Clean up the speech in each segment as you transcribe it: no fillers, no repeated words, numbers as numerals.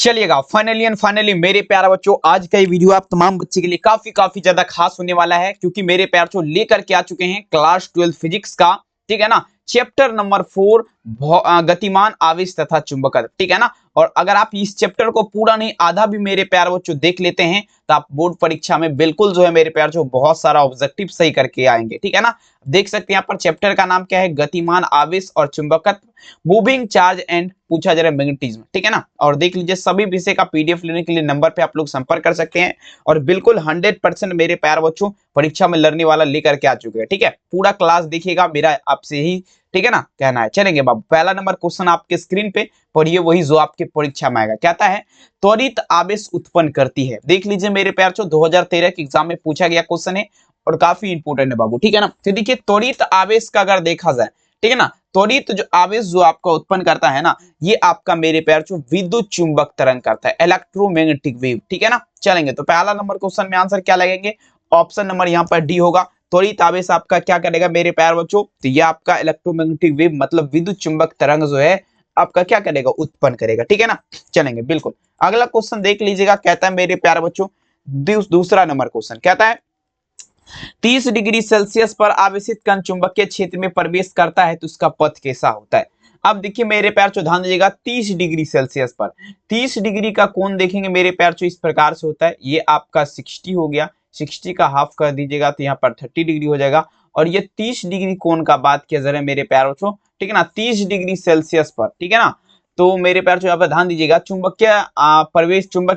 चलिएगा finally and finally मेरे प्यारे बच्चों, आज का ये वीडियो आप तमाम बच्चे के लिए काफी ज्यादा खास होने वाला है, क्योंकि मेरे प्यारे बच्चों लेकर के आ चुके हैं क्लास 12 फिजिक्स का, ठीक है ना, चैप्टर नंबर 4 गतिमान आवेश तथा चुंबकत्व, ठीक है ना। और अगर आप इस चैप्टर को पूरा नहीं आधा भी मेरे प्यारे बच्चों देख लेते हैं तो आप बोर्ड परीक्षा में बिल्कुल जो है मेरे प्यारे बच्चों बहुत सारा ऑब्जेक्टिव सही करके आएंगे, ठीक है ना। देख सकते हैं यहाँ पर चैप्टर का नाम क्या है, गतिमान आवेश और चुंबकत्व, मूविंग चार्ज एंड पूछा जा रहा है मैग्नेटिज्म, ठीक है ना। और देख लीजिए सभी विषय का पीडीएफ लेने के लिए नंबर पे आप लोग संपर्क कर सकते हैं और बिल्कुल 100% मेरे प्यारे बच्चों परीक्षा में लड़ने वाला लेकर के आ चुके हैं, ठीक है। पूरा क्लास देखिएगा, मेरा आपसे ही, ठीक है ना, कहना है। चलेंगे बाबू, पहला नंबर क्वेश्चन आपके स्क्रीन पे पढ़िए, वही जो आपके परीक्षा में आएगा। कहता है त्वरित आवेश उत्पन्न करती है। देख लीजिए मेरे प्यारे बच्चों 2013 के एग्जाम में पूछा गया क्वेश्चन है और काफी इंपोर्टेंट है बाबू, ठीक है ना। तो देखिए त्वरित आवेश का अगर देखा जाए, ठीक है ना, त्वरित जो आवेश जो आपका उत्पन्न करता है ना, ये आपका मेरे प्यारे बच्चों विद्युत चुंबक तरंग करता है, इलेक्ट्रोमैग्नेटिक वेव, ठीक है ना। चलेंगे तो पहला नंबर क्वेश्चन में आंसर क्या लगेंगे, ऑप्शन नंबर यहाँ पर डी होगा। त्वरित आवेश आपका क्या करेगा मेरे प्यारे बच्चों, तो ये आपका इलेक्ट्रोमैग्नेटिक वेव मतलब विद्युत चुंबक तरंग जो है आपका क्या करेगा, उत्पन्न करेगा, ठीक है ना। चलेंगे बिल्कुल, अगला क्वेश्चन देख लीजिएगा। कहता है मेरे प्यारे बच्चों दूसरा नंबर क्वेश्चन कहता है 30 डिग्री सेल्सियस पर आवेशित कण चुंबकीय क्षेत्र में प्रवेश करता है तो उसका पथ कैसा होता है। अब देखिए मेरे प्यार चो ध्यान दीजिएगा, 30 डिग्री सेल्सियस पर 30 डिग्री का कोण देखेंगे मेरे प्यार चो इस प्रकार से होता है। ये आपका 60 हो गया, 60 का हाफ कर दीजिएगा तो यहाँ पर 30 डिग्री हो जाएगा। और ये 30 डिग्री कोण का बात किया जा रहा है मेरे प्यार बच्चों, ठीक है ना, 30 डिग्री सेल्सियस पर, ठीक है ना। तो मेरे प्यार चो यहाँ पर ध्यान दीजिएगा, चुंबकीय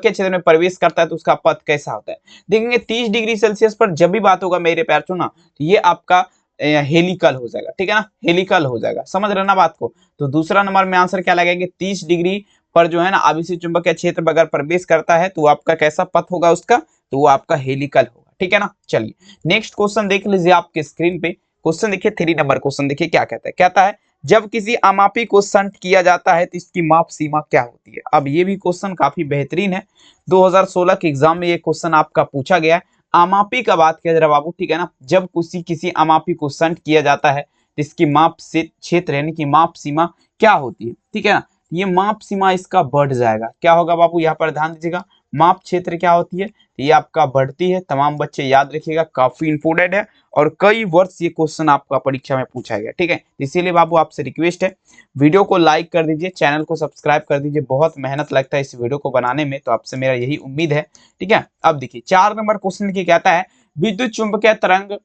क्षेत्र में प्रवेश करता है तो उसका पथ कैसा होता है। देखेंगे 30 डिग्री सेल्सियस पर जब भी बात होगा मेरे प्यार चो ना, तो ये आपका हेलिकल हो जाएगा, ठीक है ना, हेलिकल हो जाएगा, समझ रहे ना बात को। तो दूसरा नंबर में आंसर क्या लगेगा, 30 डिग्री पर जो है ना आवेशित चुंबकीय क्षेत्र में अगर प्रवेश करता है तो वो आपका कैसा पथ होगा उसका, तो वो आपका हेलिकल होगा, ठीक है ना। चलिए नेक्स्ट क्वेश्चन देख लीजिए आपके स्क्रीन पे। क्वेश्चन देखिए 3 नंबर क्वेश्चन देखिए क्या कहता है। कहता है जब किसी अमापी को संट किया जाता है तो इसकी माप सीमा क्या होती है। अब ये भी क्वेश्चन काफी बेहतरीन है, 2016 के एग्जाम में ये क्वेश्चन आपका पूछा गया है। अमापी का बात किया जा रहा है बाबू, ठीक है ना, जब किसी अमापी को संट किया जाता है तो इसकी माप से क्षेत्र यानी कि माप सीमा क्या होती है, ठीक है ना। ये माप सीमा इसका बढ़ जाएगा, क्या होगा बाबू, यहाँ पर ध्यान दीजिएगा, माप क्षेत्र क्या होती है, ये आपका बढ़ती है। तमाम बच्चे याद रखिएगा, काफी इंपोर्टेंट है और कई वर्ष ये क्वेश्चन आपका परीक्षा में पूछा गया, ठीक है। इसीलिए बाबू आपसे रिक्वेस्ट है, वीडियो को लाइक कर दीजिए, चैनल को सब्सक्राइब कर दीजिए, बहुत मेहनत लगता है इस वीडियो को बनाने में, तो आपसे मेरा यही उम्मीद है, ठीक है। अब देखिए 4 नंबर क्वेश्चन की कहता है विद्युत चुंबकीय तरंग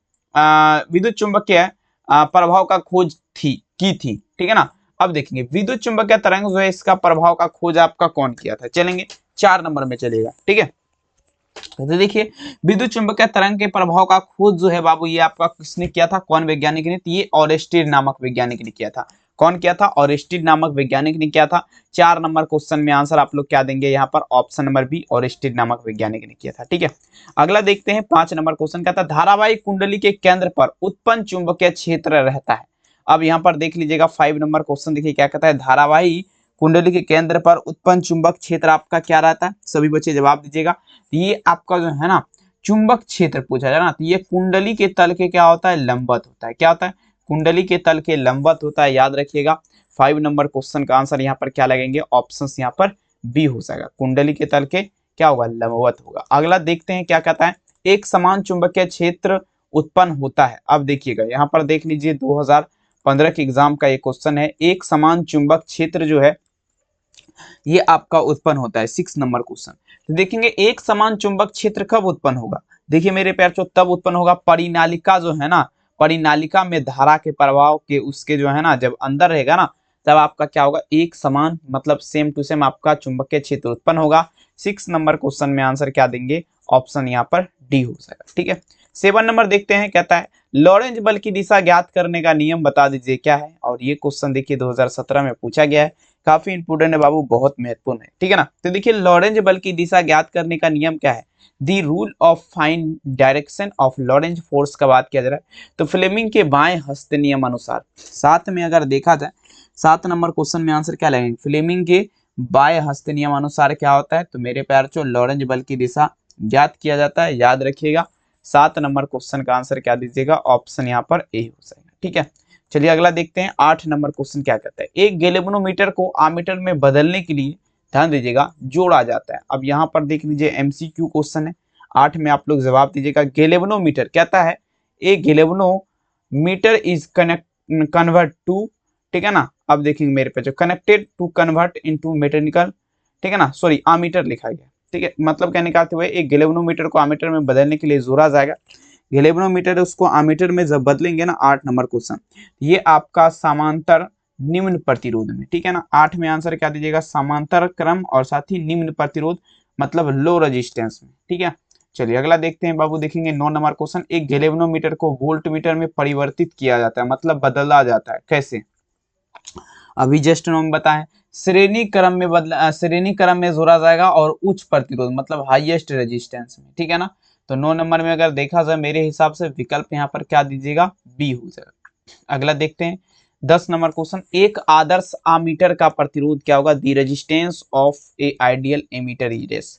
विद्युत चुंबकीय प्रभाव का खोज की थी, ठीक है ना। अब देखेंगे विद्युत चुंबकीय तरंग जो है इसका प्रभाव का खोज आपका कौन किया था। चलेंगे 4 नंबर में चलेगा, ठीक है। तो देखिए विद्युत चुंबकीय तरंग के प्रभाव का खोज जो है बाबू ये आपका किसने किया था, कौन वैज्ञानिक ने, तो ये ऑरेस्टिड नामक वैज्ञानिक ने किया था। कौन किया था, ऑरेस्टिड नामक वैज्ञानिक ने किया था। 4 नंबर क्वेश्चन में आंसर आप लोग क्या देंगे, यहाँ पर ऑप्शन नंबर बी, ऑरेस्टिड नामक वैज्ञानिक ने किया था, ठीक है। अगला देखते हैं 5 नंबर क्वेश्चन कहता है धारावाहिक कुंडली के केंद्र पर उत्पन्न चुंबकीय क्षेत्र रहता है। अब यहाँ पर देख लीजिएगा 5 नंबर क्वेश्चन देखिए क्या कहता है, धारावाहिक कुंडली के केंद्र पर उत्पन्न चुंबक क्षेत्र आपका क्या रहता है। सभी बच्चे जवाब दीजिएगा। ये आपका जो है ना चुंबक क्षेत्र पूछा जाए ना, तो ये कुंडली के तल के क्या होता है, लंबवत होता है। क्या होता है, कुंडली के तल के लंबवत होता है, याद रखिएगा। 5 नंबर क्वेश्चन का आंसर यहाँ पर क्या लगेंगे, ऑप्शन यहाँ पर बी हो जाएगा, कुंडली के तल के क्या होगा, लंबवत होगा। अगला देखते हैं क्या कहता है, एक समान चुंबकीय क्षेत्र उत्पन्न होता है। अब देखिएगा यहाँ पर देख लीजिए 2015 के एग्जाम का ये क्वेश्चन है, एक समान चुंबक क्षेत्र जो है ये आपका उत्पन्न होता है। 6 नंबर क्वेश्चन तो देखेंगे एक समान चुंबक क्षेत्र कब उत्पन्न होगा। देखिए मेरे प्यार चो तब उत्पन्न होगा परिनालिका जो है ना, परिनालिका में धारा के प्रभाव के उसके जो है ना जब अंदर रहेगा ना, तब आपका क्या होगा, एक समान मतलब सेम टू सेम आपका चुंबकीय क्षेत्र उत्पन्न होगा। 6 नंबर क्वेश्चन में आंसर क्या देंगे, ऑप्शन यहाँ पर डी हो जाएगा, ठीक है। 7 नंबर देखते हैं, कहता है लॉरेंज बल की दिशा ज्ञात करने का नियम बता दीजिए क्या है। और ये क्वेश्चन देखिए 2017 में पूछा गया है, काफी इंपोर्टेंट है बाबू, बहुत महत्वपूर्ण है, ठीक है ना। तो देखिए लॉरेंज बल की दिशा ज्ञात करने का नियम क्या है, the rule of find direction of Lorentz force का बात किया जा रहा है। तो फ्लेमिंग के बाएं हस्त नियम अनुसार, साथ में अगर देखा जाए 7 नंबर क्वेश्चन में आंसर क्या लगेगा, फ्लेमिंग के बाएं हस्त नियम अनुसार क्या होता है, तो मेरे प्यार चो लॉरेंज बल की दिशा ज्ञात किया जाता है, याद रखिएगा। 7 नंबर क्वेश्चन का आंसर क्या दीजिएगा, ऑप्शन यहाँ पर ए हो जाएगा, ठीक है। चलिए अगला देखते हैं 8 नंबर क्वेश्चन क्या कहता है, एक गैल्वेनोमीटर को आमीटर में बदलने के लिए ध्यान दीजिएगा जोड़ा जाता है। अब यहाँ पर देख लीजिए एमसीक्यू क्वेश्चन है, 8 में आप लोग जवाब दीजिएगा। गैल्वेनोमीटर कहता है a galvanometer is convert to, ठीक है ना। अब देखेंगे मेरे पे जो connected to convert into mechanical, ठीक है ना, सॉरी आमीटर लिखा गया, ठीक है। मतलब कहने का अर्थ हुआ एक गैल्वेनोमीटर को आमीटर में बदलने के लिए जोड़ा जाएगा। गैल्वेनोमीटर उसको आमीटर में जब बदलेंगे ना, 8 नंबर क्वेश्चन, ये आपका समांतर निम्न प्रतिरोध में, ठीक है ना। 8 में आंसर क्या दीजिएगा, समांतर क्रम और साथ ही निम्न प्रतिरोध मतलब लो रेजिस्टेंस में, ठीक है। चलिए अगला देखते हैं बाबू, देखेंगे 9 नंबर क्वेश्चन। एक गैल्वेनोमीटर को वोल्टमीटर में परिवर्तित किया जाता है, मतलब बदला जाता है, कैसे? अभी जस्ट हम बताएं, श्रेणी क्रम में जोड़ा जाएगा और उच्च प्रतिरोध मतलब हाईएस्ट रेजिस्टेंस में, ठीक है ना। तो 9 नंबर में अगर देखा जाए मेरे हिसाब से विकल्प यहाँ पर क्या दीजिएगा, बी हो जाएगा। अगला देखते हैं 10 नंबर क्वेश्चन। एक आदर्श आमीटर का प्रतिरोध क्या होगा, the resistance of a ideal ammeter is.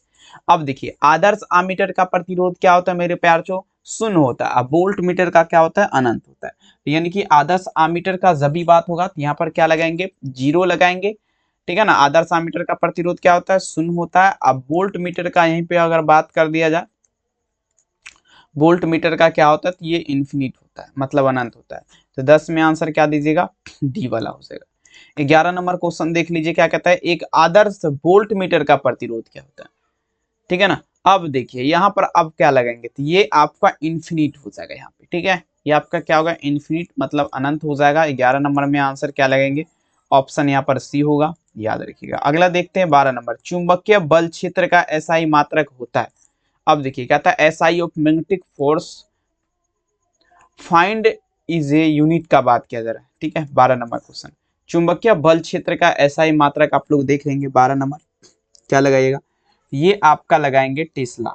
अब देखिए आदर्श आमीटर का प्रतिरोध क्या होता है मेरे प्यारों, शून्य होता है। अब वोल्ट मीटर का क्या होता है, अनंत होता है। यानी कि आदर्श आमीटर का जब भी बात होगा तो यहाँ पर क्या लगाएंगे, 0 लगाएंगे, ठीक है ना। आदर्श आमीटर का प्रतिरोध क्या होता है, शून्य होता है। अब वोल्ट मीटर का यहीं पे अगर बात कर दिया जाए, वोल्ट मीटर का क्या होता है, तो ये इन्फिनिट होता है मतलब अनंत होता है। तो 10 में आंसर क्या दीजिएगा, डी वाला हो जाएगा। 11 नंबर क्वेश्चन देख लीजिए क्या कहता है, एक आदर्श वोल्ट मीटर का प्रतिरोध क्या होता है, ठीक है ना। अब देखिए यहाँ पर अब क्या लगाएंगे, तो ये आपका इन्फिनिट हो जाएगा यहाँ पे, ठीक है। ये आपका क्या होगा, इन्फिनिट मतलब अनंत हो जाएगा। 11 नंबर में आंसर क्या लगाएंगे, ऑप्शन यहाँ पर सी होगा, याद रखिएगा। अगला देखते हैं 12 नंबर, चुंबकीय बल क्षेत्र का एसआई मात्रक होता है। अब देखिए कहता है SI of magnetic force find is a unit का बात किया जा रहा है, ठीक है। 12 नंबर क्वेश्चन, चुंबकीय बल क्षेत्र का एसआई मात्रक आप लोग देख लेंगे। 12 नंबर क्या लगाइएगा, ये आपका लगाएंगे टेस्ला।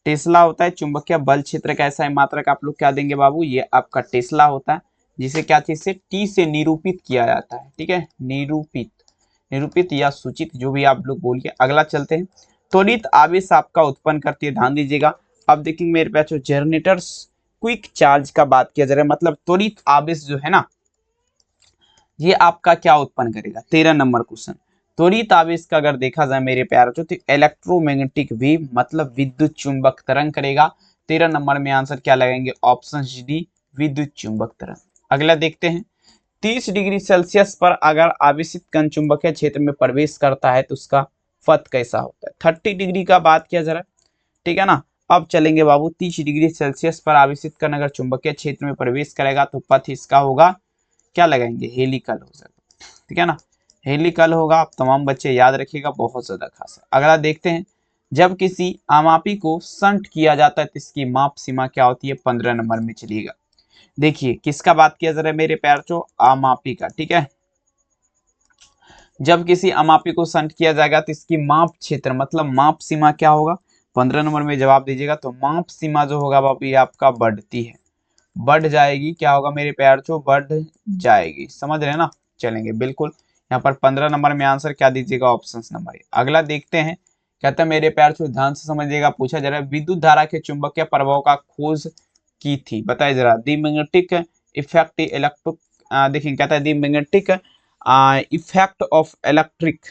टेस्ला होता है चुंबकीय बल क्षेत्र का एसआई मात्रक, आप लोग क्या देंगे बाबू, ये आपका टेस्ला होता है, जिसे क्या चीज से, टी से निरूपित किया जाता है, ठीक है। निरूपित या सूचित जो भी आप लोग बोलिए। अगला चलते हैं, त्वरित आवेश आपका उत्पन्न करती है, ध्यान दीजिएगा। अब देखेंगे मेरे पास जनरेटर्स क्विक चार्ज का बात किया जा रहा है, मतलब त्वरित आवेश जो है ना, ये आपका क्या उत्पन्न करेगा। 13 नंबर क्वेश्चन, त्वरित आवेश का अगर देखा जाए मेरे प्यारों तो इलेक्ट्रोमैग्नेटिक वेव मतलब विद्युत चुंबक तरंग करेगा। 13 नंबर में आंसर क्या लगाएंगे, ऑप्शन डी विद्युत चुंबक तरंग। अगला देखते हैं, 30 डिग्री सेल्सियस पर अगर आवेशित कण चुंबकीय क्षेत्र में प्रवेश करता है तो उसका पथ कैसा होता है। 30 डिग्री का बात किया जा रहा है, ठीक है ना। अब चलेंगे बाबू, 30 डिग्री सेल्सियस पर आवेशित कण अगर चुंबकीय क्षेत्र में प्रवेश करेगा तो पथ इसका होगा, क्या लगाएंगे, हेलिकल हो जाएगा, ठीक है ना। हेलिकल होगा, आप तमाम बच्चे याद रखिएगा, बहुत ज्यादा खास है। अगला देखते हैं, जब किसी आमापी को संट किया जाता है तो इसकी माप सीमा क्या होती है, 15 नंबर में चलिएगा। देखिए किसका बात किया जा रहा है मेरे प्यारों, आमापी का, ठीक है। जब किसी अमापी को संट किया जाएगा तो इसकी माप क्षेत्र मतलब माप सीमा क्या होगा, 15 नंबर में जवाब दीजिएगा। तो माप सीमा जो होगा बाबू ये आपका बढ़ती है, बढ़ जाएगी, क्या होगा मेरे प्यारों, बढ़ जाएगी, समझ रहे हैं ना। चलेंगे बिल्कुल, यहाँ पर 15 नंबर में आंसर क्या दीजिएगा, ऑप्शन नंबर ए। अगला देखते हैं, कहता है मेरे प्यारों ध्यान से समझिएगा, पूछा जा रहा है विद्युत धारा के चुंबकीय प्रभाव का खोज की थी, बताइए जरा। दी मैग्नेटिक इफेक्ट इलेक्ट्रिक, देखिए कहता है the magnetic effect of electric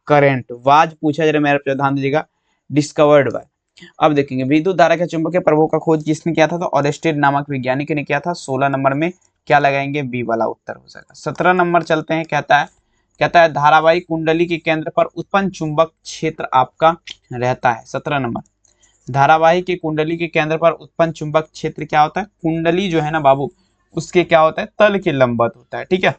current was, पूछा जा रहा है मेरे पे ध्यान दीजिएगा, डिस्कवर्ड बाय। अब देखेंगे विद्युत धारा के चुंबकीय प्रभाव का खोज किसने किया था, तो ऑरेस्टेड नामक वैज्ञानिक ने किया था। 16 नंबर में क्या लगाएंगे, बी वाला उत्तर हो जाएगा। 17 नंबर चलते हैं, कहता है धारावाही कुंडली के केंद्र पर उत्पन्न चुंबक क्षेत्र आपका रहता है। 17 नंबर, धारावाही की कुंडली के केंद्र पर उत्पन्न चुंबक क्षेत्र क्या होता है, कुंडली जो है ना बाबू उसके क्या होता है, तल के लंबवत होता है, ठीक है।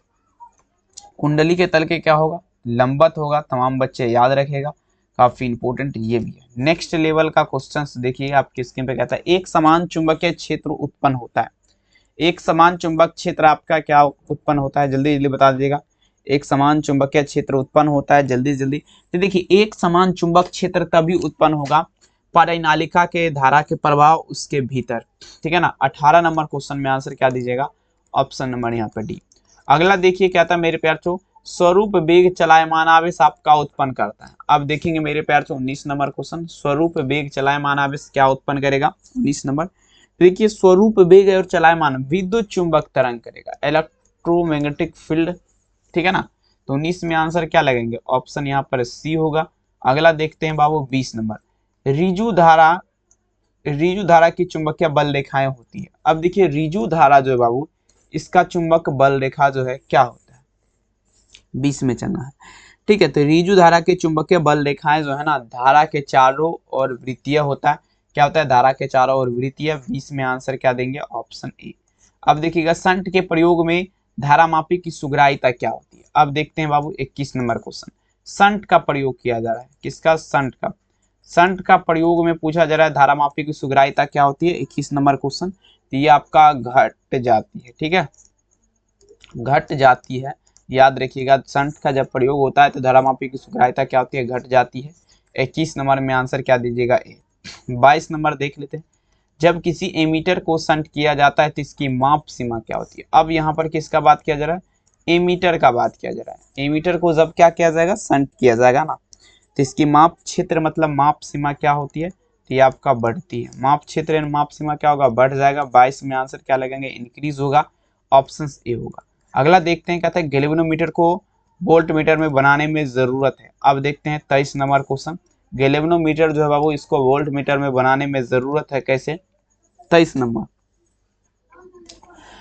कुंडली के तल के क्या होगा, लंबवत होगा, तमाम बच्चे याद रखेगा, काफी इंपॉर्टेंट ये भी है। नेक्स्ट लेवल का क्वेश्चन देखिए आपकी स्क्रीन पे, कहता है एक समान चुंबकीय क्षेत्र उत्पन्न होता है। एक समान चुंबक क्षेत्र आपका क्या उत्पन्न होता है, जल्दी जल्दी बता दीजिएगा। एक समान चुंबकीय क्षेत्र उत्पन्न होता है, जल्दी जल्दी। तो देखिए एक समान चुंबक क्षेत्र तभी उत्पन्न होगा परिनालिका के धारा के प्रभाव उसके भीतर, ठीक है ना। 18 नंबर क्वेश्चन में आंसर क्या दीजिएगा, ऑप्शन नंबर यहाँ पे डी। अगला देखिए क्या था मेरे प्यारों, स्वरूप वेग चलायमान आवेश आपका उत्पन्न करता है। अब देखेंगे मेरे प्यारों 19 नंबर क्वेश्चन, स्वरूप वेग चलायमान आवेश क्या उत्पन्न करेगा, 19 नंबर। देखिए स्वरूप वेग और चलायमान विद्युत चुंबक तरंग करेगा, इलेक्ट्रोमैग्नेटिक फील्ड, ठीक है ना। तो 19 में आंसर क्या लगेंगे, ऑप्शन यहाँ पर सी होगा, अगला देखते हैं बाबू 20 नंबर, रिजु धारा की चुंबकीय बल रेखाएं होती है। अब देखिए रिजु धारा जो है बाबू, इसका चुंबक बल रेखा जो है क्या होता है, 20 में चलना है। ठीक है, तो रिजु धारा के चुंबकीय बल रेखाएं जो है ना, धारा के चारों ओर वृत्तीय होता है। क्या होता है, धारा के चारों ओर वृत्तीय। 20 में आंसर क्या देंगे, ऑप्शन ए। अब देखिएगा संट के प्रयोग में धारामापी की सुग्राहिता क्या होती है। अब देखते हैं बाबू 21 नंबर क्वेश्चन, संट का प्रयोग किया जा रहा है, किसका, संट का। संट का प्रयोग में पूछा जा रहा है धारामापी की सुग्राहिता क्या होती है, 21 नंबर क्वेश्चन। तो ये आपका घट जाती है, ठीक है, घट जाती है। याद रखिएगा संट का जब प्रयोग होता है तो धारामापी की सुग्राहिता क्या होती है, घट जाती है। 21 नंबर में आंसर क्या दीजिएगा, ए। 22 नंबर देख लेते हैं, जब किसी एमीटर को संट किया जाता है तो इसकी माप सीमा क्या होती है। अब यहाँ पर किसका बात किया जा रहा है, एमीटर का बात किया जा रहा है। एमीटर को जब क्या किया जाएगा, संट किया जाएगा ना, तो इसकी माप क्षेत्र मतलब माप सीमा क्या होती है, तो ये आपका बढ़ती है। माप क्षेत्र एंड माप सीमा क्या होगा, बढ़ जाएगा। 22 में आंसर क्या लगेंगे, इंक्रीज होगा, ऑप्शन ए होगा। अगला देखते हैं, कहते हैं गैल्वेनोमीटर को वोल्ट मीटर में बनाने में जरूरत है। अब देखते हैं 23 नंबर क्वेश्चन, गैल्वेनोमीटर जो है बाबू इसको वोल्ट मीटर में बनाने में जरूरत है, कैसे, 23 नंबर।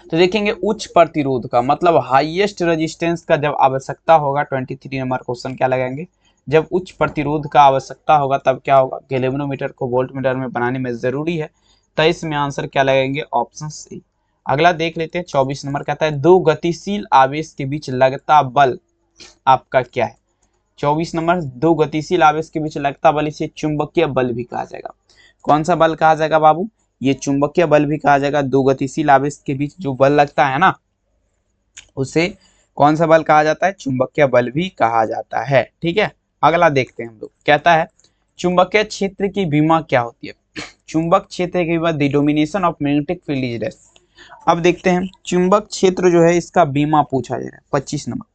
तो देखेंगे उच्च प्रतिरोध का मतलब हाईएस्ट रेजिस्टेंस का जब आवश्यकता होगा, 23 नंबर क्वेश्चन क्या लगाएंगे, जब उच्च प्रतिरोध का आवश्यकता होगा तब क्या होगा, गैल्वेनोमीटर को वोल्ट मीटर में बनाने में जरूरी है। 23 में आंसर क्या लगाएंगे, ऑप्शन सी। अगला देख लेते हैं 24 नंबर, कहता है दो गतिशील आवेश के बीच लगता बल आपका क्या है। 24 नंबर, दो गतिशील आवेश के बीच लगता बल, इसे चुंबकीय बल भी कहा जाएगा। कौन सा बल कहा जाएगा बाबू, ये चुंबकीय बल भी कहा जाएगा। दो गतिशील आवेश के बीच जो बल लगता है ना, उसे कौन सा बल कहा जाता है, चुंबकीय बल भी कहा जाता है। ठीक है, अगला देखते हैं हम लोग, कहता है चुंबकीय क्षेत्र की विमा क्या होती है। चुंबक क्षेत्र की विमा, the domination of magnetic field is less. अब देखते हैं चुंबक क्षेत्र जो है इसका बीमा पूछा जा रहा है, 25 नंबर।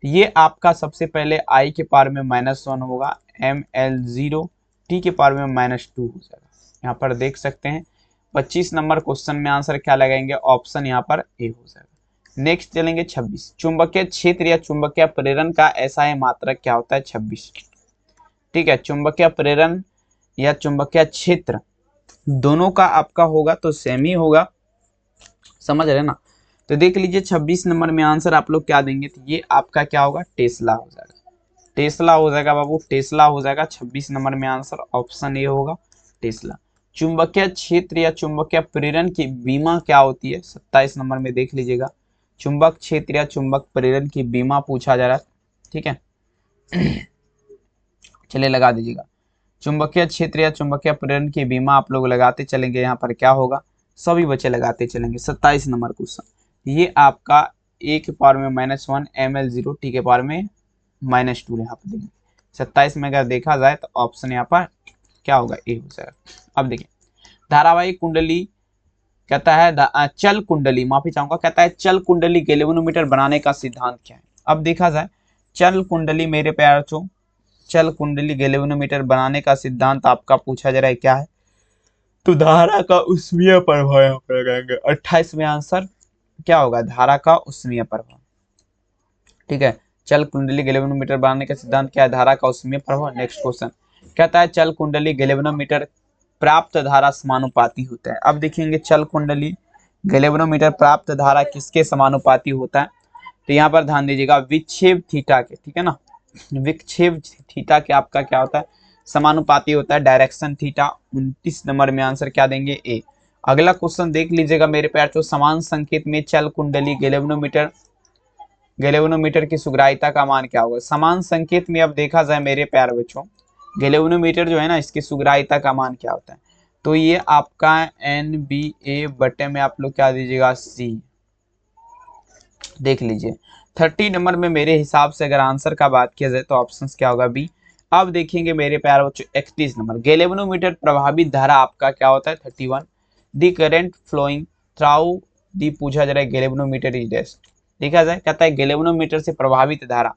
ये आपका सबसे पहले आई के पावर में -1 होगा, ML0 टी के पावर में -2 हो जाएगा। यहाँ पर देख सकते हैं 25 नंबर क्वेश्चन में आंसर क्या लगाएंगे, ऑप्शन यहाँ पर ए हो जाएगा। नेक्स्ट चलेंगे 26, चुंबकीय क्षेत्र या चुंबकीय प्रेरण का SI मात्रक क्या होता है, 26। ठीक है, चुंबकीय प्रेरण या चुंबकीय क्षेत्र दोनों का आपका होगा तो सेम ही होगा, समझ रहे ना। तो देख लीजिए 26 नंबर में आंसर आप लोग क्या देंगे, तो ये आपका क्या होगा, टेस्ला हो जाएगा। टेस्ला हो जाएगा बाबू, टेस्ला हो जाएगा। 26 नंबर में आंसर ऑप्शन ए होगा, टेस्ला। चुंबकीय क्षेत्र या चुंबकीय प्रेरण की बीमा क्या होती है, 27 नंबर में देख लीजिएगा, चुंबक क्षेत्र या चुंबक प्रेरण की बीमा पूछा जा रहा है। ठीक है, चलिए लगा दीजिएगा, चुंबकीय क्षेत्र या चुंबकीय प्रेरण की बीमा आप लोग लगाते चलेंगे। यहाँ पर क्या होगा, सभी बच्चे लगाते चलेंगे। 27 नंबर क्वेश्चन, ये आपका ए के पावर में -1 ML0 टी के पावर में -2 यहाँ पर देंगे। 27 में अगर देखा जाए तो ऑप्शन यहाँ पर क्या होगा, ए हो जाएगा। अब देखिए धारावाहिक कुंडली, कहता है चल कुंडली, माफी चाहूंगा, कहता है चल कुंडली गैल्वेनोमीटर बनाने का सिद्धांत क्या है। अब देखा जाए चल कुंडली, मेरे प्यार चो, चल कुंडली गैल्वेनोमीटर बनाने का सिद्धांत आपका पूछा जा रहा है क्या है, तो धारा का उष्मीय प्रभाव यहाँ पर लगाएंगे। 28 में आंसर क्या होगा, धारा का उष्मीय प्रभाव। ठीक है, चल कुंडली गैल्वेनोमीटर बनाने का सिद्धांत क्या है, धारा का उष्मीय प्रभाव। नेक्स्ट क्वेश्चन कहता है चल कुंडली गैल्वेनोमीटर प्राप्त धारा समानुपाती होता है। अब देखेंगे चल कुंडली गैल्वेनोमीटर प्राप्त धारा किसके समानुपाती होता है, तो यहाँ पर ध्यान दीजिएगा विक्षेप थीटा के, ठीक है ना, विक्षेप थीटा के आपका क्या होता है, समानुपाती होता है, डायरेक्शन थीटा। 29 नंबर में आंसर क्या देंगे, ए। अगला क्वेश्चन देख लीजिएगा मेरे प्यार तो, समान संकेत में चल कुंडली गैल्वेनोमीटर की सुग्राहिता का मान क्या होगा। समान संकेत में अब देखा जाए मेरे प्यार बच्चों, गैल्वेनोमीटर जो है ना, इसकी सुग्राहिता का मान क्या होता है, तो ये आपका NBA बटे में आप लोग क्या दीजिएगा, सी। देख लीजिए 30 नंबर में मेरे हिसाब से अगर आंसर का बात किया जाए तो ऑप्शन क्या होगा, बी। अब देखेंगे मेरे प्यारे बच्चों 31 नंबर, गैल्वेनोमीटर प्रभावित धारा आपका क्या होता है, 31। दी करेंट फ्लोइंग थ्रू दी पूछा जा रहा है गैल्वेनोमीटर इज डैश। देखा जाए कहता है गैल्वेनोमीटर से प्रभावित धारा,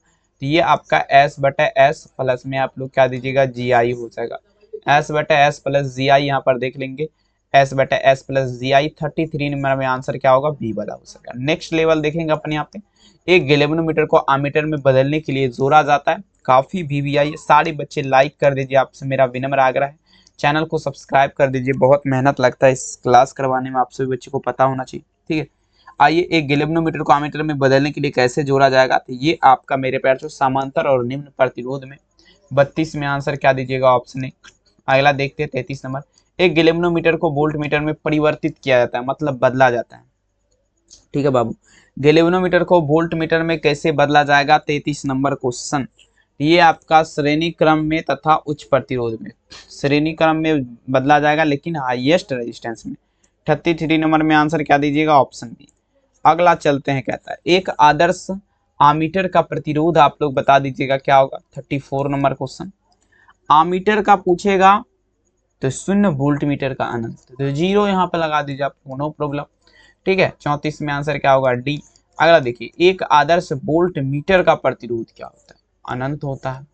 तो ये आपका S बटा S प्लस में आप लोग क्या दीजिएगा, GI हो जाएगा। S बटा S प्लस GI यहाँ पर देख लेंगे, S बटा S प्लस GI। 33 नंबर में आंसर क्या होगा, बी वाला हो सकेगा। नेक्स्ट लेवल देखेंगे अपने यहाँ पे, एक गैल्वेनोमीटर को आमीटर में बदलने के लिए जोड़ा जाता है काफी वीवी आई है। सारे बच्चे लाइक कर दीजिए, आपसे मेरा विनम्र आग्रह है। चैनल को सब्सक्राइब कर दीजिए, बहुत मेहनत लगता है इस क्लास करवाने में, आप सभी बच्चे को पता होना चाहिए, ठीक है। आइए, एक गैल्वेनोमीटर को आमीटर में बदलने के लिए कैसे जोड़ा जाएगा। तो ये आपका मेरे प्यारे बच्चों समांतर और निम्न प्रतिरोध में 32 में आंसर क्या दीजिएगा, ऑप्शन ए। अगला देखते हैं 33 नंबर। एक गैल्वेनोमीटर को वोल्ट मीटर में परिवर्तित किया जाता है, मतलब बदला जाता है, ठीक है बाबू। गैल्वेनोमीटर को वोल्ट मीटर में कैसे बदला जाएगा, 33 नंबर क्वेश्चन। ये आपका श्रेणी क्रम में तथा उच्च प्रतिरोध में, श्रेणी क्रम में बदला जाएगा लेकिन हाईएस्ट रेजिस्टेंस में। 33 नंबर में आंसर क्या दीजिएगा, ऑप्शन बी। अगला चलते हैं, कहता है एक आदर्श आमीटर का प्रतिरोध आप लोग बता दीजिएगा क्या होगा। 34 नंबर क्वेश्चन। आमीटर का पूछेगा तो 0 वोल्ट मीटर का अनंत, तो 0 यहाँ पे लगा दीजिए आप, नो प्रॉब्लम, ठीक है। 34 में आंसर क्या होगा, डी। अगला देखिए, एक आदर्श वोल्ट मीटर का प्रतिरोध क्या होता है, अनंत होता है।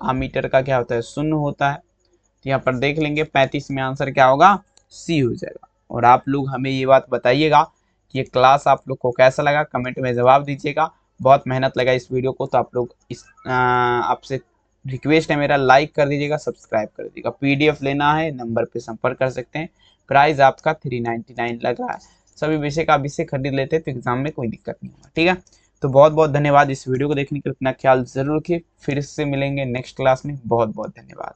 आमीटर का क्या होता है, 0 होता है। तो यहाँ पर देख लेंगे 35 में आंसर क्या होगा, सी हो जाएगा। और आप लोग हमें ये बात बताइएगा कि ये क्लास आप लोग को कैसा लगा, कमेंट में जवाब दीजिएगा। बहुत मेहनत लगा इस वीडियो को, तो आप लोग इस आपसे रिक्वेस्ट है मेरा, लाइक कर दीजिएगा, सब्सक्राइब कर दीजिएगा। पीडीएफ लेना है, नंबर पे संपर्क कर सकते हैं। प्राइस आपका 399 लग रहा है। सभी विषय का विषय खरीद लेते हैं तो एग्जाम में कोई दिक्कत नहीं होगा, ठीक है। तो बहुत बहुत धन्यवाद इस वीडियो को देखने के लिए, अपना ख्याल जरूर रखिए। फिर से मिलेंगे नेक्स्ट क्लास में, बहुत बहुत धन्यवाद।